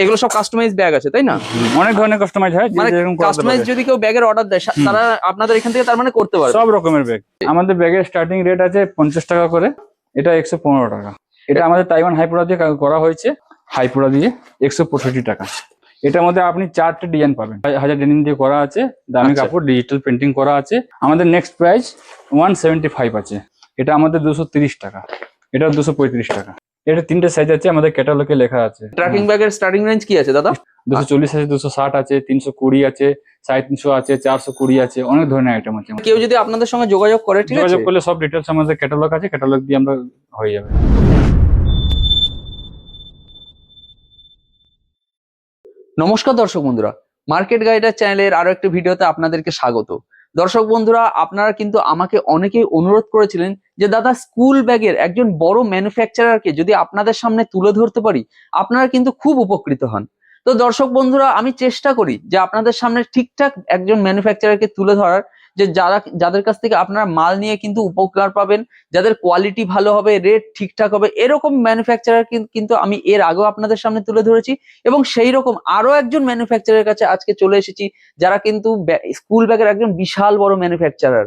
এগুলো সব customise bag আছে তাই না? অনেক ধরনের কাস্টমাইজ হয়, মানে কাস্টমাইজ যদি কেউ ব্যাগের অর্ডার দেয় তারা আপনাদের এখান থেকে তার মানে করতে পারবে সব রকমের ব্যাগ। আমাদের ব্যাগের স্টার্টিং রেট আছে 50 টাকা করে, এটা 115 টাকা। এটা আমাদের তাইওয়ান হাইপুরা দিয়ে করা হয়েছে, হাইপুরা দিয়ে 165 টাকা। এটার মধ্যে আপনি 4টে ডিজাইন পাবেন, হাজার ডেনিম দিয়ে করা আছে, দামি কাপড়, ডিজিটাল প্রিন্টিং করা আছে। আমাদের নেক্সট প্রাইস 175 আছে, এটা আমাদের 230 টাকা, এটা 235 টাকা। এটা 3টে সাইজ আছে, আমাদের ক্যাটালগে লেখা আছে। ট্র্যাকিং ব্যাগের স্টার্টিং রেঞ্জ কি আছে দাদা? 240 আছে, 260 আছে, 320 আছে, 350 আছে, 420 আছে, অনেক ধরনের আইটেম আছে। কেউ যদি আপনাদের সঙ্গে যোগাযোগ করে, ঠিক আছে, যোগাযোগ করলে সব ডিটেলস আমাদের ক্যাটালগ আছে, ক্যাটালগ দিয়ে আমরা হয়ে যাবে। নমস্কার দর্শক বন্ধুরা, মার্কেট গাইডার চ্যানেলের আরো একটি ভিডিওতে আপনাদেরকে স্বাগত। দর্শক বন্ধুরা, আপনারা কিন্তু আমাকে অনেকেই অনুরোধ করেছিলেন যে দাদা স্কুল ব্যাগের একজন বড় ম্যানুফ্যাকচারারকে যদি আপনাদের সামনে তুলে ধরতে পারি আপনারা কিন্তু খুব উপকৃত হন। তো দর্শক বন্ধুরা, আমি চেষ্টা করি যে আপনাদের সামনে ঠিকঠাক একজন ম্যানুফ্যাকচারারকে তুলে ধরার, যে যাদের কাছ থেকে আপনারা মাল নিয়ে কিন্তু উপকার পাবেন, যাদের কোয়ালিটি ভালো হবে, রেট ঠিকঠাক হবে, এরকম ম্যানুফ্যাকচারার কিন্তু আমি এর আগেও আপনাদের সামনে তুলে ধরেছি। এবং সেই রকম আরো একজন ম্যানুফ্যাকচারারের কাছে আজকে চলে এসেছি, যারা কিন্তু স্কুল ব্যাগের একজন বিশাল বড় ম্যানুফ্যাকচারার।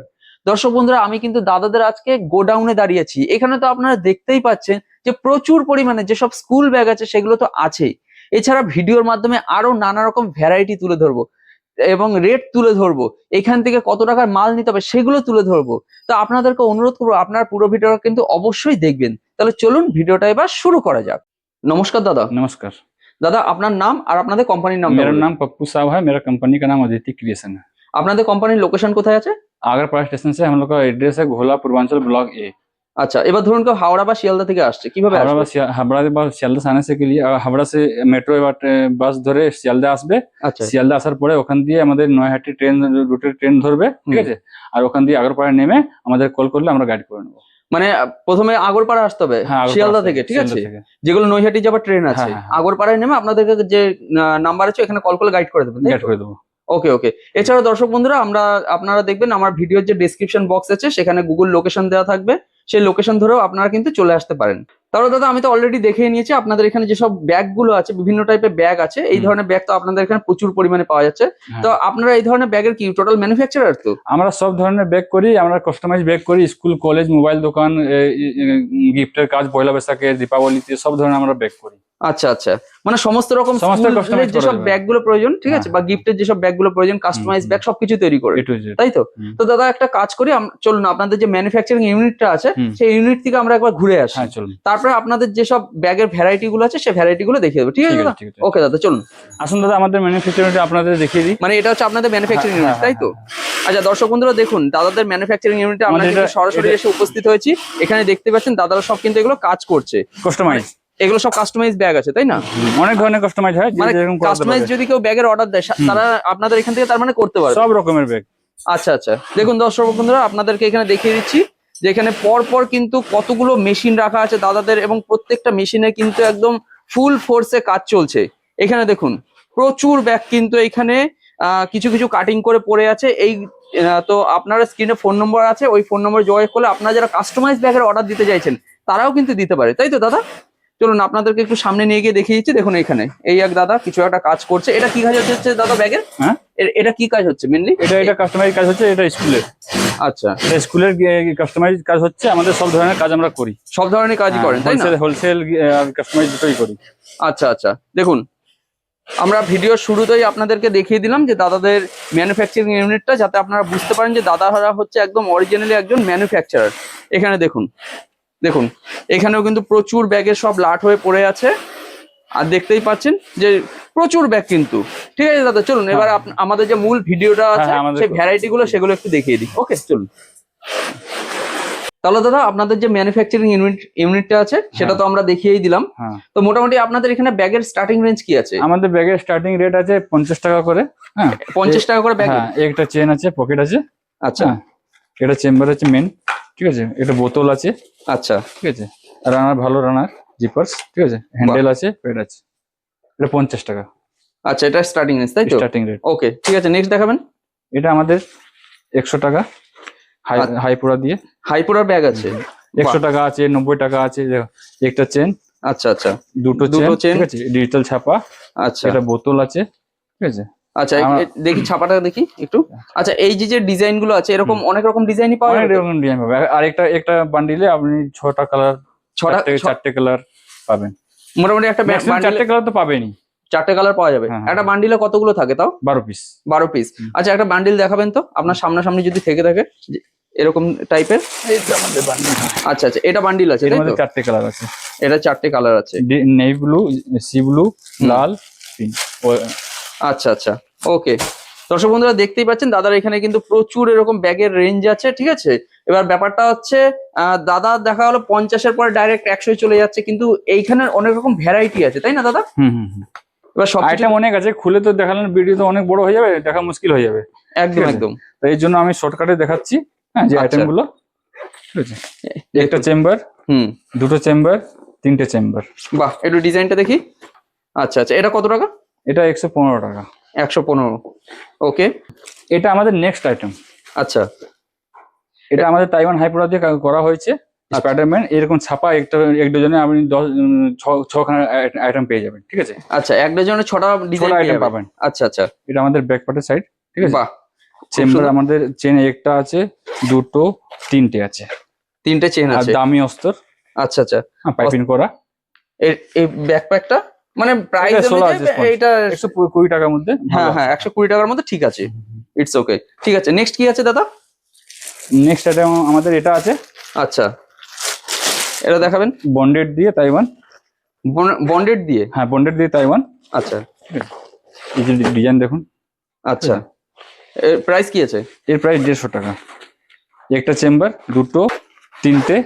দর্শক বন্ধুরা, আমি কিন্তু দাদাদের আজকে গোডাউনে দাঁড়িয়েছি। এখানে তো আপনারা দেখতেই পাচ্ছেন যে প্রচুর পরিমাণে যেসব স্কুল ব্যাগ আছে সেগুলো তো আছেই, এছাড়া ভিডিওর মাধ্যমে আরো নানা রকম ভ্যারাইটি তুলে ধরবো এবং রেট তুলে ধরবো, এখান থেকে কত টাকার মাল নিতে হবে সেগুলো তুলে ধরবো। তো আপনাদেরকে অনুরোধ করবো আপনারা পুরো ভিডিওটা কিন্তু অবশ্যই দেখবেন। তাহলে চলুন ভিডিওটা এবার শুরু করা যাক। নমস্কার দাদা। नमस्कार দাদা, আপনার নাম আর আপনাদের কোম্পানির নাম? मेरा नाम पप्पू साहब है, मेरा कंपनी का नाम अदिति क्रिएशन है। আপনাদের কোম্পানির লোকেশন কোথায় আছে? आगरपाड़ा स्टेशन से हम लोग का एड्रेस है घोला पूर्वांचल ब्लॉक ए। আচ্ছা, এবার ধরুন কেউ হাওড়া বা শিয়ালদা থেকে আসছে, কিভাবে हावड़ा আসবে? हावड़ा बस শিয়ালদা आने से के लिए हावड़ा से मेट्रो বাস ধরে শিয়ালদা আসবে। আচ্ছা শিয়ালদা আসার পরে ওখান দিয়ে আমাদের নয়াহাটি ট্রেন রুটের ট্রেন ধরবে, ঠিক আছে। আর ওখান দিয়ে আগরপাড়া নেমে আমাদের কল করলে আমরা গাইড করে নেবো। মানে প্রথমে আগরপাড়া আসতে হবে শিয়ালদা থেকে, ঠিক আছে, যেগুলো নৈহাটি যাবার ট্রেন আছে, আগরপাড়ায় নেমে আপনাদেরকে যে নাম্বার আছে এখানে কল করে গাইড করে দেবেন, গাইড করে দেবো। ওকে ওকে। এছাড়া দর্শক বন্ধুরা, আপনারা দেখবেন আমার ভিডিওর যে ডেসক্রিপশন বক্স আছে সেখানে গুগল লোকেশন দেওয়া থাকবে, সেই লোকেশন ধরেও আপনারা কিন্তু চলে আসতে পারেন। তাহলে দাদা, আমি তো অলরেডি দেখে নিয়েছি আপনাদের এখানে যেসব ব্যাগ গুলো আছে, বিভিন্ন টাইপের ব্যাগ আছে, এই ধরনের ব্যাগ তো আপনাদের এখানে প্রচুর পরিমাণে পাওয়া যাচ্ছে। তো আপনারা এই ধরনের ব্যাগের কি টোটাল ম্যানুফ্যাকচারার? তো আমরা সব ধরনের ব্যাগ করি, আমরা কাস্টমাইজ ব্যাগ করি, স্কুল, কলেজ, মোবাইল দোকান, গিফটের কাজ, পয়লা বৈশাখে, দীপাবলিতে সব ধরনের আমরা ব্যাগ করি। আচ্ছা আচ্ছা, মানে সমস্ত রকম যেসব ব্যাগ গুলো প্রয়োজন, ঠিক আছে, বা গিফটের যেসব ব্যাগ গুলো প্রয়োজন, কাস্টমাইজ ব্যাগ সবকিছু তৈরি করে, তাই তো? তো দাদা একটা কাজ করি, চলুন আপনাদের যে ম্যানুফ্যাকচারিং ইউনিটটা আছে সেই ইউনিট থেকে আমরা একবার ঘুরে আসি, তারপরে আপনাদের যেসব ব্যাগের ভ্যারাইটি গুলো আছে সেই ভ্যারাইটি গুলো দেখিয়ে দেবো, ঠিক আছে দাদা? ওকে দাদা, চলুন আসুন দাদা, আমাদের ম্যানুফ্যাকচারিং আপনাদের দেখিয়ে দিই। মানে এটা হচ্ছে আপনাদের ম্যানুফ্যাকচারিং ইউনিট, তাই তো? আচ্ছা দর্শক বন্ধুরা, দেখুন দাদাদের ম্যানুফ্যাকচারিং ইউনিটে আমরা সরাসরি এসে উপস্থিত হয়েছি। এখানে দেখতে পাচ্ছেন দাদারা সব কিন্তু এগুলো কাজ করছে, কাস্টমাইজ, এগুলো সব কাস্টমাইজ ব্যাগ আছে তাই না? অনেক ধরনের কাস্টমাইজ হয়, মানে কাস্টমাইজ যদি কেউ ব্যাগের অর্ডার দেয় তারা আপনাদের এখান থেকে তার মানে করতে পারবে সব রকমের ব্যাগ। আচ্ছা আচ্ছা, দেখুন দর্শক বন্ধুরা, আপনাদেরকে এখানে দেখিয়ে দিচ্ছি যে এখানে পরপর কিন্তু কতগুলো মেশিন রাখা আছে দাদাদের, এবং প্রত্যেকটা মেশিনে কিন্তু একদম ফুল ফোর্সে কাজ চলছে। এখানে দেখুন প্রচুর ব্যাগ কিন্তু এখানে কিছু কিছু কাটিং করে পড়ে আছে। এই তো আপনারা স্ক্রিনে ফোন নম্বর আছে, ওই ফোন নম্বরে যোগাযোগ করলে আপনারা যারা কাস্টমাইজ ব্যাগের অর্ডার দিতে চাইছেন তারাও কিন্তু দিতে পারে, তাই তো দাদা? চলুন আপনাদেরকে একটু সামনে নিয়ে গিয়ে দেখিয়ে দিচ্ছি। দেখুন এখানে এই এক দাদা কিছু একটা কাজ করছে। এটা কি কাজ হচ্ছে দাদা ব্যাগের? হ্যাঁ, এটা কি কাজ হচ্ছে মেইনলি? এটা কাস্টমাইজ কাজ হচ্ছে, এটা স্কুলের। আচ্ছা, এটা স্কুলের কাস্টমাইজ কাজ হচ্ছে। আমাদের সব ধরনের কাজ আমরা করি, সব ধরনের কাজই করেন তাই না? হোলসেল আর কাস্টমাইজ দুটোই করি। আচ্ছা আচ্ছা, দেখুন আমরা ভিডিওর শুরুতেই আপনাদেরকে দেখিয়ে দিলাম যে দাদাদের ম্যানুফ্যাকচারিং ইউনিটটা, যাতে আপনারা বুঝতে পারেন যে দাদারা হচ্ছে একদম অরিজিনালি একজন ম্যানুফ্যাকচারার। এখানে দেখুন দেখুন এখানেও কিন্তু প্রচুর ব্যাগের সব লাট হয়ে পড়ে আছে, আর দেখতেই পাচ্ছেন যে প্রচুর ব্যাগ কিন্তু। ঠিক আছে দাদা, চলুন এবার আমাদের যে মূল ভিডিওটা আছে সেই ভ্যারাইটি গুলো সেগুলো একটু দেখিয়ে দিই। ওকে চলুন। তাহলে দাদা, আপনাদের যে ম্যানুফ্যাকচারিং ইউনিটটা আছে সেটা তো আমরা দেখিয়েই দিলাম। তো মোটামুটি আপনাদের এখানে ব্যাগের স্টার্টিং রেঞ্জ কি আছে? আমাদের ব্যাগের স্টার্টিং রেট আছে 50 টাকা করে। হ্যাঁ, 50 টাকা করে ব্যাগ। একটা চেন আছে, পকেট আছে। আচ্ছা, এটা চেম্বার আছে মেন, ঠিক আছে। এটা বোতল আছে, আচ্ছা, ঠিক আছে। রানার, ভালো রানার, জিপার্স, ঠিক আছে। হ্যান্ডেল আছে, পেড আছে। এটা 50 টাকা। আচ্ছা, এটা স্টার্টিং রেঞ্জ তাই তো? Starting rate. ওকে, ঠিক আছে, নেক্সট দেখাবেন। এটা আমাদের 100 টাকা, হাইপুরা দিয়ে। হাইপুরার ব্যাগ আছে 100 টাকা আছে, 90 টাকা আছে। একটা চেন আচ্ছা আচ্ছা, দুটো দুটো চেন, চেন। ঠিক আছে, ডিজিটাল ছাপা। আচ্ছা এটা বোতল আছে, ঠিক আছে। আচ্ছা, আমার- দেখি ছাপাটা দেখি একটু। আচ্ছা, এই যে যে ডিজাইন গুলো আছে এরকম অনেক রকম ডিজাইনই পাওয়া অনেক যাবে তো? রকম ডিজাইন পাবে। আর একটা বান্ডিলে আপনি 6টা কালার, ছটা চারটে কালার পাবেন। মোটামুটি একটা ম্যাক্সিমাম বান্ডিলে 4টে কালার তো পাবেনই। 4টে কালার পাওয়া যাবে। হ্যাঁ, হ্যাঁ, একটা বান্ডিলে কতগুলো থাকে তাও? 12 পিস। 12 পিস। আচ্ছা, একটা বান্ডিল দেখাবেন তো আপনার সামনাসামনি যদি থেকে থাকে এরকম টাইপের। এইটা আমাদের বান্ডিল। আচ্ছা আচ্ছা, এটা বান্ডিল আছে এর তাই মধ্যে তো? 4টে কালার আছে। এটা 4টে কালার আছে। নেভি ব্লু, সি ব্লু, লাল, পিঙ্ক। আচ্ছা আচ্ছা, ওকে। দর্শক বন্ধুরা দেখতেই পাচ্ছেন দাদার এখানে কিন্তু প্রচুর এরকম ব্যাগের রেঞ্জ আছে, ঠিক আছে। এবার ব্যাপারটা হচ্ছে দাদা দেখা হলো 50-এর পরে ডাইরেক্ট 100 চলে যাচ্ছে, কিন্তু এইখানে অনেক রকম ভ্যারাইটি আছে তাই না দাদা? এবার সব আইটেম অনেক আছে, খুলে তো দেখালেন ভিডিও তো অনেক বড় হয়ে যাবে, দেখা মুশকিল হয়ে যাবে। একদম ঠিক আছে? একদম। তো এই জন্য আমি শর্টকাটে দেখাচ্ছি, হ্যাঁ, যে আচ্ছা। আইটেম গুলো। ঠিক আছে, একটা চেম্বার, দুটো চেম্বার, 3টে চেম্বার। বাহ, একটু ডিজাইনটা দেখি। আচ্ছা আচ্ছা, এটা কত টাকা? এটা 115 টাকা। 115, ওকে। এটা আমাদের নেক্সট আইটেম। আচ্ছা, এটা আমাদের তাইওয়ান হাইপুরা দিয়ে করা হয়েছে। স্পাইডারম্যান এরকম ছাপা এক ডজনে আপনি 6খানা আইটেম পেয়ে যাবেন, ঠিক আছে। আচ্ছা, এক ডজনে 6টা ডিজাইন আইটেম পাবেন। আচ্ছা আচ্ছা, এটা আমাদের ব্যাক পার্টের সাইড, ঠিক আছে। বাহ, চেম্বার আমাদের চেন একটা আছে, দুটো, 3টে আছে। 3টে চেন আর আছে। দামি অস্তর। আচ্ছা আচ্ছা, পাইপিং করা। এই ব্যাকপ্যাকটা মানে প্রাইস এটা 120 টাকার মধ্যে। হ্যাঁ হ্যাঁ, 120 টাকার মধ্যে, ঠিক আছে, ইটস ওকে। ঠিক আছে, নেক্সট কি আছে দাদা? নেক্সট আইটেম আমাদের এটা আছে। আচ্ছা, এটা দেখাবেন। বন্ডেড দিয়ে তাইওয়ান। বন্ডেড দিয়ে? হ্যাঁ, বন্ডেড দিয়ে তাইওয়ান। আচ্ছা, এই যে ডিজাইন দেখুন। আচ্ছা, এর প্রাইস কি আছে? এর প্রাইস 150 টাকা। একটা চেম্বার, দুটো, 3টে,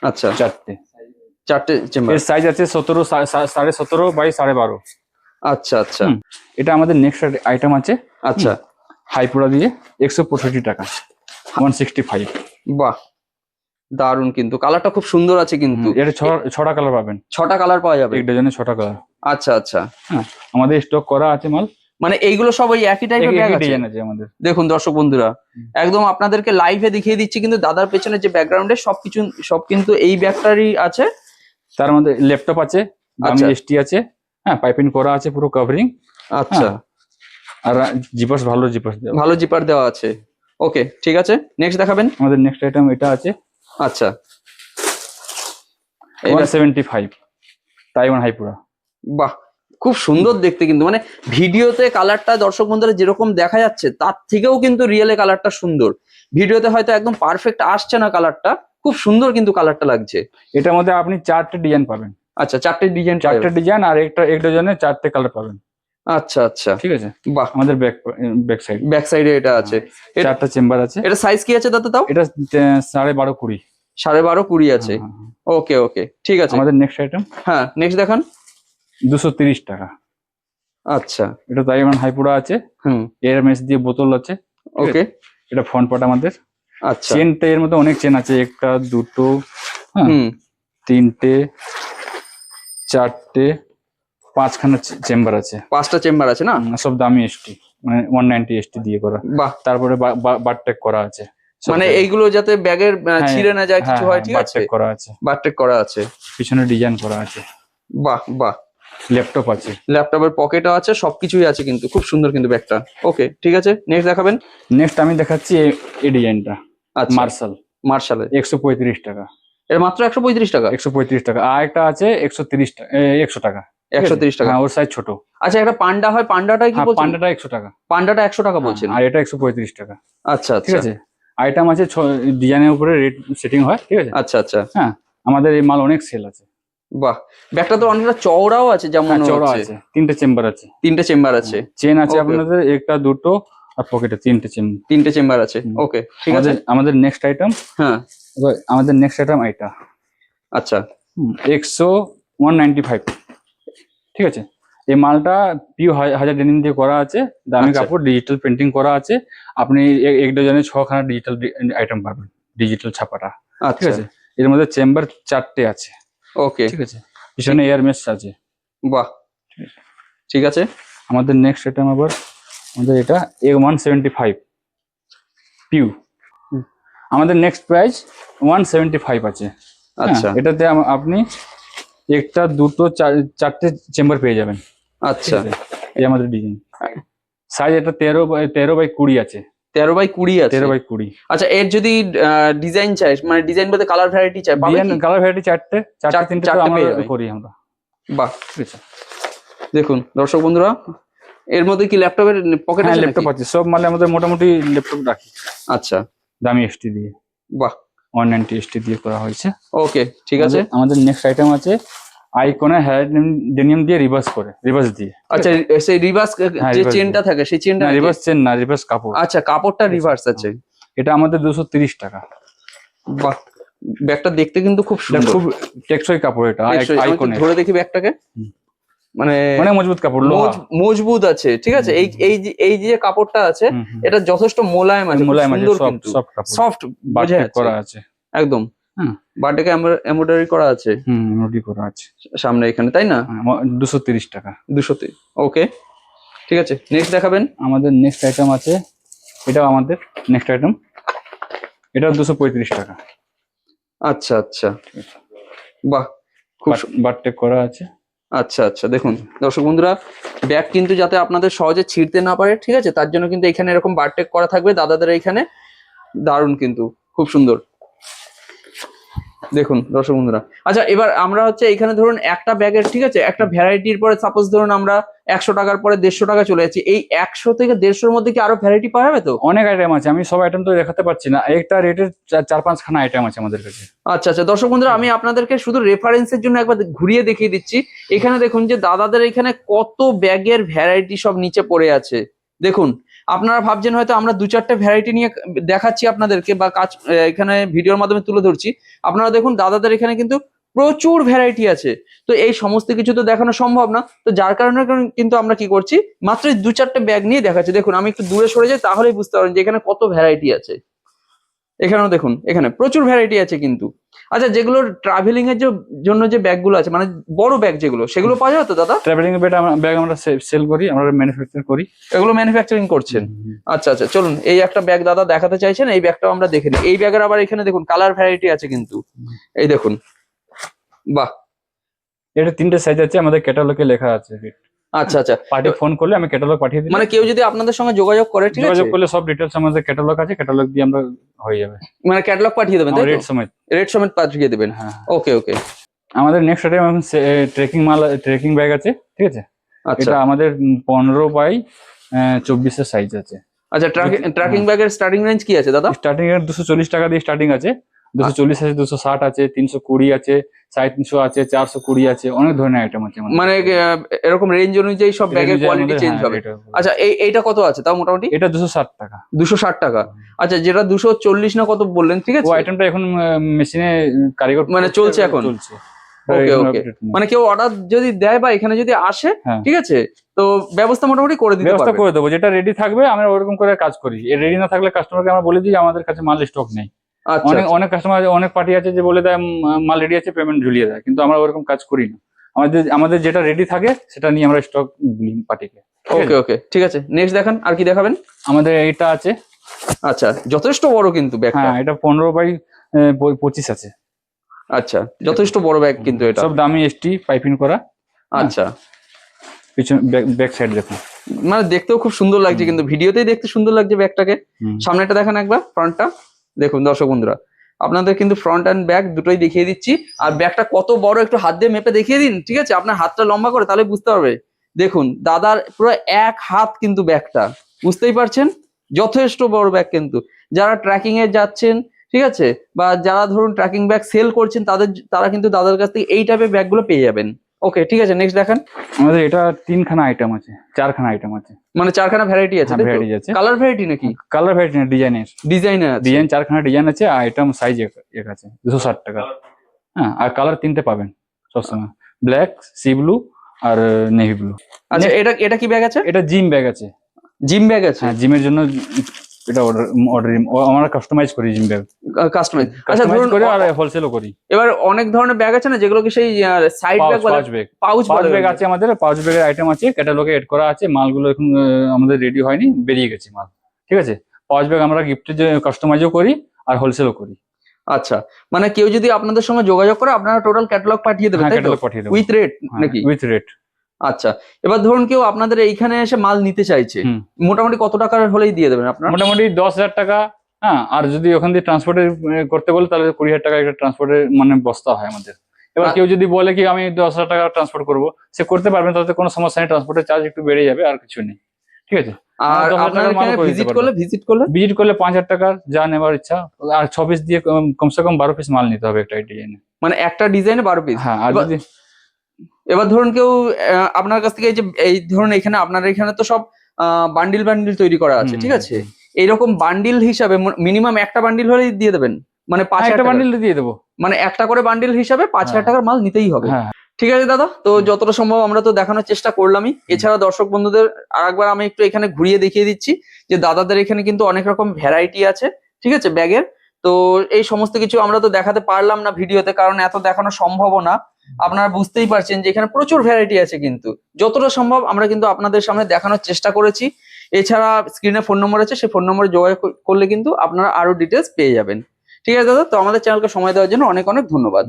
আচ্ছা, 4টে চেম্বার। এর সাইজ আছে 17.5 বাই 12.5। আচ্ছা আচ্ছা, এটা আমাদের নেক্সট আইটেম আছে। আচ্ছা, হাইপুরা দিয়ে 165 টাকা, 165। বাহ, দারুন, কিন্তু কালারটা খুব সুন্দর আছে কিন্তু। এটা 6টা কালার পাবেন। 6টা কালার পাওয়া যাবে এক ডজনে 6টা কালার। আচ্ছা আচ্ছা, হ্যাঁ, আমাদের স্টক করা আছে মাল। মানে এইগুলো সব ওই একই টাইপের ব্যাগ আছে? ডিজাইন আছে আমাদের। দেখুন দর্শক বন্ধুরা, একদম আপনাদেরকে লাইভে দেখিয়ে দিচ্ছি, কিন্তু দাদার পেছনে যে ব্যাকগ্রাউন্ডে সব কিন্তু এই ব্যাগটারই আছে। তার মধ্যে ল্যাপটপ আছে, দামি আচ্ছা। এসটি আছে, হ্যাঁ, পাইপিং করা আছে, পুরো কভারিং। আচ্ছা, আর জিপাস ভালো জিপাস দেওয়া। ভালো জিপার দেওয়া আছে, ওকে, ঠিক আছে। নেক্সট দেখাবেন। আমাদের নেক্সট আইটেম এটা আছে। আচ্ছা, 175 তাইওয়ান হাইপুরা। বাহ, খুব সুন্দর দেখতে, কিন্তু মানে ভিডিওতে কালারটা দর্শক বন্ধুরা যেরকম দেখা যাচ্ছে তার থেকেও কিন্তু রিয়েলে কালারটা সুন্দর। ভিডিওতে হয়তো একদম পারফেক্ট আসছে না কালারটা, খুব সুন্দর কিন্তু কালারটা লাগছে। এটার মধ্যে আপনি 4টে ডিজাইন পাবেন। আচ্ছা, 4টে ডিজাইন? 4টে ডিজাইন, আর এক ডজনে 4টে কালার পাবেন। আচ্ছা আচ্ছা, ঠিক আছে। বাহ, আমাদের ব্যাক সাইডে এটা আছে। 4টা চেম্বার আছে। এটা সাইজ কি আছে দাদা তাও? এটা 12.5-20। 12.5-20 আছে, ওকে ওকে, ঠিক আছে। আমাদের নেক্সট আইটেম। হ্যাঁ, নেক্সট দেখান। 230 টাকা। আচ্ছা, এটা তাইওয়ান হাইপুরা আছে। এয়ারমেস দিয়ে বোতল আছে, ওকে। এটা ফ্রন্ট পার্ট আমাদের। আচ্ছা, চেনটা এর মধ্যে অনেক চেন আছে, একটা, দুটো, 3টে, 4টে, 5খানা চেম্বার আছে। 5টা চেম্বার আছে না? সব দামি এসটি, মানে 190 এসটি দিয়ে করা। বাহ, তারপরে বারটেক করা আছে। মানে এইগুলো যাতে ব্যাগের ছিঁড়ে না যায়, কিছু হয়, ঠিক আছে। বারটেক করা আছে, বারটেক করা আছে, পিছনে ডিজাইন করা আছে। বাহ বাহ, ল্যাপটপ আছে, ল্যাপটপের পকেটও আছে, সবকিছুই আছে, কিন্তু খুব সুন্দর কিন্তু ব্যাগটা। ওকে, ঠিক আছে, নেক্সট দেখাবেন। নেক্সট আমি দেখাচ্ছি এই ডিজাইনটা। আচ্ছা, মার্শালের 135 টাকা। এর মাত্র 135 টাকা? 135 টাকা। আর একটা আছে 130 টাকা, 100 টাকা। 130 টাকা, হ্যাঁ, ওর সাইজ ছোট। আচ্ছা, একটা পান্ডা হয়, পান্ডাটা কি বলছেন? পান্ডাটা 100 টাকা। পান্ডাটা 100 টাকা বলছেন? আর এটা 135 টাকা। আচ্ছা ঠিক আচ্ছা, আছে। আইটেম আছে, ডিজাইনের উপরে রেট সেটিং হয়, ঠিক আছে। আচ্ছা আচ্ছা, হ্যাঁ, আমাদের এই মাল অনেক সেল আছে। বাহ, ব্যাগটা তো অনেকটা চওড়াও আছে, যেমন চওড়া আছে। 3টে চেম্বার আছে। 3টে চেম্বার আছে। চেন আছে Okay. আপনাদের একটা, দুটো, আর পকেটে 3টে চেন। 3টে চেম্বার আছে, ওকে, ঠিক আছে। আমাদের নেক্সট আইটেম। হ্যাঁ, আমাদের নেক্সট আইটেম এটা। আচ্ছা, 195। ঠিক আছে। এই মালটা পিউ হাজার ডেনিম দিয়ে করা আছে, দামি কাপড়, ডিজিটাল প্রিন্টিং করা আছে। আপনি এক ডজনে 6খানা ডিজিটাল আইটেম পাবেন, ডিজিটাল ছাপাটা। ঠিক আছে। এর মধ্যে চেম্বার 4টে আছে, ওকে, ঠিক আছে। পিছনে এয়ারমেস আছে। বাহ, ঠিক আছে। আমাদের নেক্সট আইটেম আবার আমাদের এটা 175 পিউ। আমাদের নেক্সট প্রাইস 175 আছে। আচ্ছা, এটাতে আপনি একটা দুটো চারটে চেম্বার পেয়ে যাবেন। আচ্ছা, এই আমাদের ডিজাইন সাইজ এটা 13 বাই 20 আছে। 13 বাই 20 আছে। 13 বাই 20। আচ্ছা, এর যদি ডিজাইন চাই, মানে ডিজাইন বলতে কালার ভ্যারাইটি চাই, পাবে ডিজাইন কি? কালার ভ্যারাইটি চারটে তিনটে তো চারটে আমরা পেয়ে যাবে। করি আমরা। বাহ, ঠিক আছে। দেখুন দর্শক বন্ধুরা, এর মধ্যে কি ল্যাপটপের পকেট হ্যাঁ আছে ল্যাপটপ নাকি? আছে সব, মানে আমাদের মোটামুটি ল্যাপটপ রাখি। আচ্ছা, দামি এসটি দিয়ে, বাহ, 190 এসটি দিয়ে করা হয়েছে। ওকে, ঠিক আছে। আমাদের নেক্সট আইটেম আছে আইকনে হেয়ার ডেনিম দিয়ে রিভার্স দিয়ে। আচ্ছা, সেই রিভার্স হ্যাঁ, যে reverse চেনটা থাকে সেই চেনটা না, নাকি? রিভার্স চেন না, রিভার্স কাপড়। আচ্ছা, কাপড়টা রিভার্স আছে। এটা আমাদের 230 টাকা। বাহ, ব্যাগটা দেখতে কিন্তু খুব এটা সুন্দর, খুব টেকসই কাপড়, এটা টেকসই। আমি একটু আইকনে ধরে দেখি ব্যাগটাকে, মানে অনেক মজবুত কাপড়, লোহা। মজবুত আছে, ঠিক আছে। এই যে কাপড়টা আছে, এটা যথেষ্ট মোলায়েম আছে, খুব মোলায়েম আছে, সুন্দর, কিন্তু সফট কাপড়, সফট, বোঝা বাটিক যাচ্ছে করা আছে একদম। বাটিকে এমব্রয়ডারি করা আছে, এমব্রয়ডারি করা আছে সামনে এখানে, তাই না? 230 টাকা। 200, ওকে, ঠিক আছে। নেক্সট দেখাবেন। আমাদের নেক্সট আইটেম আছে, এটাও আমাদের নেক্সট আইটেম, এটা 235 টাকা। আচ্ছা আচ্ছা, বাহ, খুব বাটটেক করা আছে। আচ্ছা আচ্ছা, দেখুন দর্শক বন্ধুরা, ব্যাগ কিন্তু যাতে আপনাদের সহজে ছিঁড়তে না পারে, ঠিক আছে, তার জন্য কিন্তু এখানে এরকম বারটেক করা থাকবে দাদাদের এখানে। দারুণ, কিন্তু খুব সুন্দর, দেখুন দর্শক বন্ধুরা। আচ্ছা, এবার আমরা হচ্ছে এখানে ধরুন একটা ব্যাগের, ঠিক আছে, একটা ভ্যারাইটির পরে সাপোজ ধরুন আমরা 100 টাকার পরে 150 টাকা চলে যাচ্ছি, এই 100 থেকে 150-এর মধ্যে কি আরো ভ্যারাইটি পাওয়া যাবে তো? অনেক আইটেম আছে, আমি সব আইটেম তো দেখাতে পারছি না, একটা রেটের 4-5 খানা আইটেম আছে আমাদের কাছে। আচ্ছা আচ্ছা, দর্শক বন্ধুরা, আমি আপনাদেরকে শুধু রেফারেন্সের জন্য একবার ঘুরিয়ে দেখিয়ে দিচ্ছি। এখানে দেখুন যে দাদাদের এখানে কত ব্যাগের ভ্যারাইটি সব নিচে পড়ে আছে। দেখুন, আপনারা ভাবছেন হয়তো আমরা 2-4টে ভ্যারাইটি নিয়ে দেখাচ্ছি আপনাদেরকে, বা কাজ এখানে ভিডিওর মাধ্যমে তুলে ধরছি। আপনারা দেখুন দাদাদের এখানে কিন্তু প্রচুর ভ্যারাইটি আছে। তো এই সমস্ত কিছু তো দেখানো সম্ভব না, তো যার কারণে কিন্তু আমরা কি করছি, মাত্র 2-4টে ব্যাগ নিয়ে দেখাচ্ছি। দেখুন, আমি একটু দূরে সরে যাই, তাহলেই বুঝতে পারবেন যে এখানে কত ভ্যারাইটি আছে। এখানেও দেখুন, এখানে প্রচুর ভ্যারাইটি আছে কিন্তু। আচ্ছা, যেগুলো ট্রাভেলিং এর জন্য যে ব্যাগগুলো আছে, মানে বড় ব্যাগ যেগুলো, সেগুলো পাওয়া যাবে তো দাদা? ট্রাভেলিং ব্যাগ আমরা সেল করি, আমরা ম্যানুফ্যাকচার করি। এগুলো ম্যানুফ্যাকচারিং করছেন? আচ্ছা আচ্ছা, চলুন এই একটা ব্যাগ দাদা দেখাতে চাইছেন, এই ব্যাগটাও আমরা দেখে নিই। এই ব্যাগের আবার এখানে দেখুন কালার ভ্যারাইটি আছে কিন্তু, এই দেখুন, বাহ। এটা 3টে সাইজ আছে, আমাদের ক্যাটালগে লেখা আছে। আচ্ছা আচ্ছা, পার্টি ফোন করলে আমি ক্যাটালগ পাঠিয়ে দিই, মানে কেউ যদি আপনাদের সঙ্গে যোগাযোগ করে, ঠিক আছে, যোগাযোগ করলে সব ডিটেলস আমাদের ক্যাটালগ আছে, ক্যাটালগ দিয়ে আমরা হয়ে যাবে, মানে ক্যাটালগ পাঠিয়ে দেবেন, তাই রেট তো? সমেত। রেট সমেত পাঠিয়ে দেবেন। হ্যাঁ, ওকে ওকে। আমাদের নেক্সট আইটেম ট্রেকিং ব্যাগ আছে, ঠিক আছে। আচ্ছা এটা আমাদের 15 বাই 24 এর সাইজ আছে। আচ্ছা, ট্র্যাকিং ব্যাগের স্টার্টিং রেঞ্জ কি আছে দাদা? স্টার্টিং এর 240 টাকা দিয়ে স্টার্টিং আছে, 240 আছে, 260 আছে, 320 আছে, 350 আছে, 420 আছে, অনেক ধরনের আইটেম আছে আমাদের। মানে এরকম রেঞ্জ অনুযায়ী সব ব্যাগের কোয়ালিটি চেঞ্জ হবে। আচ্ছা, এইটা কত আছে তাও মোটামুটি? এটা 260 টাকা। 260 টাকা। আচ্ছা, যেটা 240 না কত বললেন, ঠিক আছে, ও আইটেমটা এখন মেশিনে কারিগর মানে চলছে এখন? চলছে। ওকে ওকে, মানে কেউ অর্ডার যদি দেয় বা এখানে যদি আসে, ঠিক আছে, তো ব্যবস্থা মোটামুটি করে দিতে ব্যবস্থা পারবে? করে দেবো, যেটা রেডি থাকবে আমরা ওরকম করে কাজ করি। রেডি না থাকলে কাস্টমারকে আমরা বলে দিই আমাদের কাছে মাল স্টক নেই। আচ্ছা, অনেক কাস্টমার, অনেক পার্টি আছে যে বলে দেয় মাল রেডি আছে, পেমেন্ট ঝুলিয়ে দেয়, কিন্তু আমরা ওরকম কাজ করি না। আমাদের যেটা রেডি থাকে সেটা নিয়ে আমরা স্টক দিই পার্টিকে। ওকে ওকে, ঠিক আছে। নেক্সট দেখান, আর কি দেখাবেন? আমাদের এইটা আছে। আচ্ছা, যথেষ্ট বড় কিন্তু ব্যাগটা। হ্যাঁ, এটা 15 বাই 25 আছে। আচ্ছা, যথেষ্ট বড় ব্যাগ কিন্তু এটা। সব দামি এসটি পাইপিং করা। আচ্ছা, পিছন ব্যাক সাইড দেখুন, মানে দেখতেও খুব সুন্দর লাগছে, কিন্তু ভিডিওতেই দেখতে সুন্দর লাগছে ব্যাগটাকে। সামনেটা দেখান একবার, ফ্রন্টটা দেখুন দর্শক বন্ধুরা, আপনাদের কিন্তু ফ্রন্ট অ্যান্ড ব্যাক দুটোই দেখিয়ে দিচ্ছি। আর ব্যাগটা কত বড় একটু হাত দিয়ে মেপে দেখিয়ে দিন, ঠিক আছে, আপনার হাতটা লম্বা করে, তাহলে বুঝতে পারবে। দেখুন দাদার পুরো 1 হাত কিন্তু ব্যাগটা, বুঝতেই পারছেন, যথেষ্ট বড় ব্যাগ কিন্তু। যারা ট্রেকিং এ যাচ্ছেন, ঠিক আছে, বা যারা ধরুন ট্রেকিং ব্যাগ সেল করছেন, তারা কিন্তু দাদার কাছ থেকে এই টাইপের ব্যাগগুলো পেয়ে যাবেন। ওকে, ঠিক আছে, নেক্সট দেখান। আমাদের এটা 3খানা আইটেম আছে, 4খানা আইটেম আছে, মানে 4খানা ভ্যারাইটি আছে, ভ্যারাইটি আছে। কালার ভ্যারাইটি নাকি? কালার ভ্যারাইটি না, ডিজাইনের ডিজাইন 4খানা ডিজাইন আছে, আর আইটেম সাইজ এক আছে, 260 টাকা। হ্যাঁ, আর কালার 3টে পাবেন সবসময়, ব্ল্যাক, সি ব্লু আর নেভি ব্লু। আচ্ছা, এটা কি ব্যাগ আছে? এটা জিম ব্যাগ আছে। জিম ব্যাগ আছে? হ্যাঁ, জিমের জন্য এটা অর্ডার আমরা কাস্টমাইজ করি জিম ব্যাগ, কাস্টমাইজ। আচ্ছা, ধরুন করে আর হোলসেলও করি। এবার অনেক ধরনের ব্যাগ আছে না, যেগুলো কি সেই সাইড ব্যাগ বলে, পাউচ ব্যাগ আছে আমাদের, পাউচ ব্যাগের আইটেম আছে, ক্যাটালগে এড করা আছে। মালগুলো এখন আমাদের রেডি হয়নি, বেরিয়ে গেছে মাল, ঠিক আছে। পাউচ ব্যাগ আমরা গিফটের যে কাস্টমাইজও করি আর হোলসেলও করি। আচ্ছা, মানে কেউ যদি আপনাদের সঙ্গে যোগাযোগ করে আপনারা টোটাল ক্যাটালগ পাঠিয়ে দেবেন, হ্যাঁ তাই তো? ক্যাটালগ পাঠিয়ে দেবো উইথ রেট নাকি? With rate. আচ্ছা, এবার ধরুন কেউ আপনাদের এইখানে এসে মাল নিতে চাইছে, হুম। মোটামুটি কত টাকার হলেই দিয়ে দেবেন আপনারা? মোটামুটি 10,000 টাকা। হ্যাঁ, আর যদি ওখান দিয়ে ট্রান্সপোর্টের করতে বলে তাহলে 20,000 টাকা একটা ট্রান্সপোর্টের মানে বস্তা হয় আমাদের। এবার কেউ যদি বলে কি আমি 10,000 টাকা ট্রান্সপোর্ট করবো, সে করতে পারবেন, তাতে কোনো সমস্যা নেই, ট্রান্সপোর্টের চার্জ একটু বেড়ে যাবে আর কিছু নেই, ঠিক আছে। আর 10,000 আপনার টাকার মাল এখানে করে দিতে ভিজিট পারবো। করলে ভিজিট করলে 5,000 টাকার যা নেওয়ার ইচ্ছা, আর 6 পিস দিয়ে কমসে কম 12 পিস মাল নিতে হবে একটা ডিজাইনে। মানে একটা ডিজাইনে 12 পিস? হ্যাঁ, আর যদি এবার ধরুন কেউ আপনার কাছ থেকে এই ধরুন এখানে আপনার এখানে তো সব বান্ডিল তৈরি করা আছে, ঠিক আছে? এইরকম বান্ডিল হিসাবে মিনিমাম একটা বান্ডিল হলেই দিয়ে দেবেন, মানে 5,000 একটা টাকা, বান্ডিল দিয়ে দেবো। মানে একটা করে বান্ডিল হিসাবে 5,000 হ্যাঁ। টাকার মাল নিতেই হবে। হ্যাঁ। ঠিক আছে দাদা, তো যতটা সম্ভব আমরা তো দেখানোর চেষ্টা করলামই। এছাড়া দর্শক বন্ধুদের আরেকবার আমি একটু এখানে ঘুরিয়ে দেখিয়ে দিচ্ছি যে দাদাদের এখানে কিন্তু অনেক রকম ভ্যারাইটি আছে, ঠিক আছে, ব্যাগের। তো এই সমস্ত কিছু আমরা তো দেখাতে পারলাম না ভিডিওতে, কারণ এত দেখানো সম্ভব না। আপনারা বুঝতেই পারছেন যে এখানে প্রচুর ভ্যারাইটি আছে, কিন্তু যতটা সম্ভব আমরা কিন্তু আপনাদের সামনে দেখানোর চেষ্টা করেছি। এছাড়া স্ক্রিনে ফোন নম্বর আছে, সেই ফোন নম্বরে যোগাযোগ করলে কিন্তু আপনারা আরো ডিটেলস পেয়ে যাবেন। ঠিক আছে দাদা, তো আমাদের চ্যানেলকে সময় দেওয়ার জন্য অনেক অনেক ধন্যবাদ।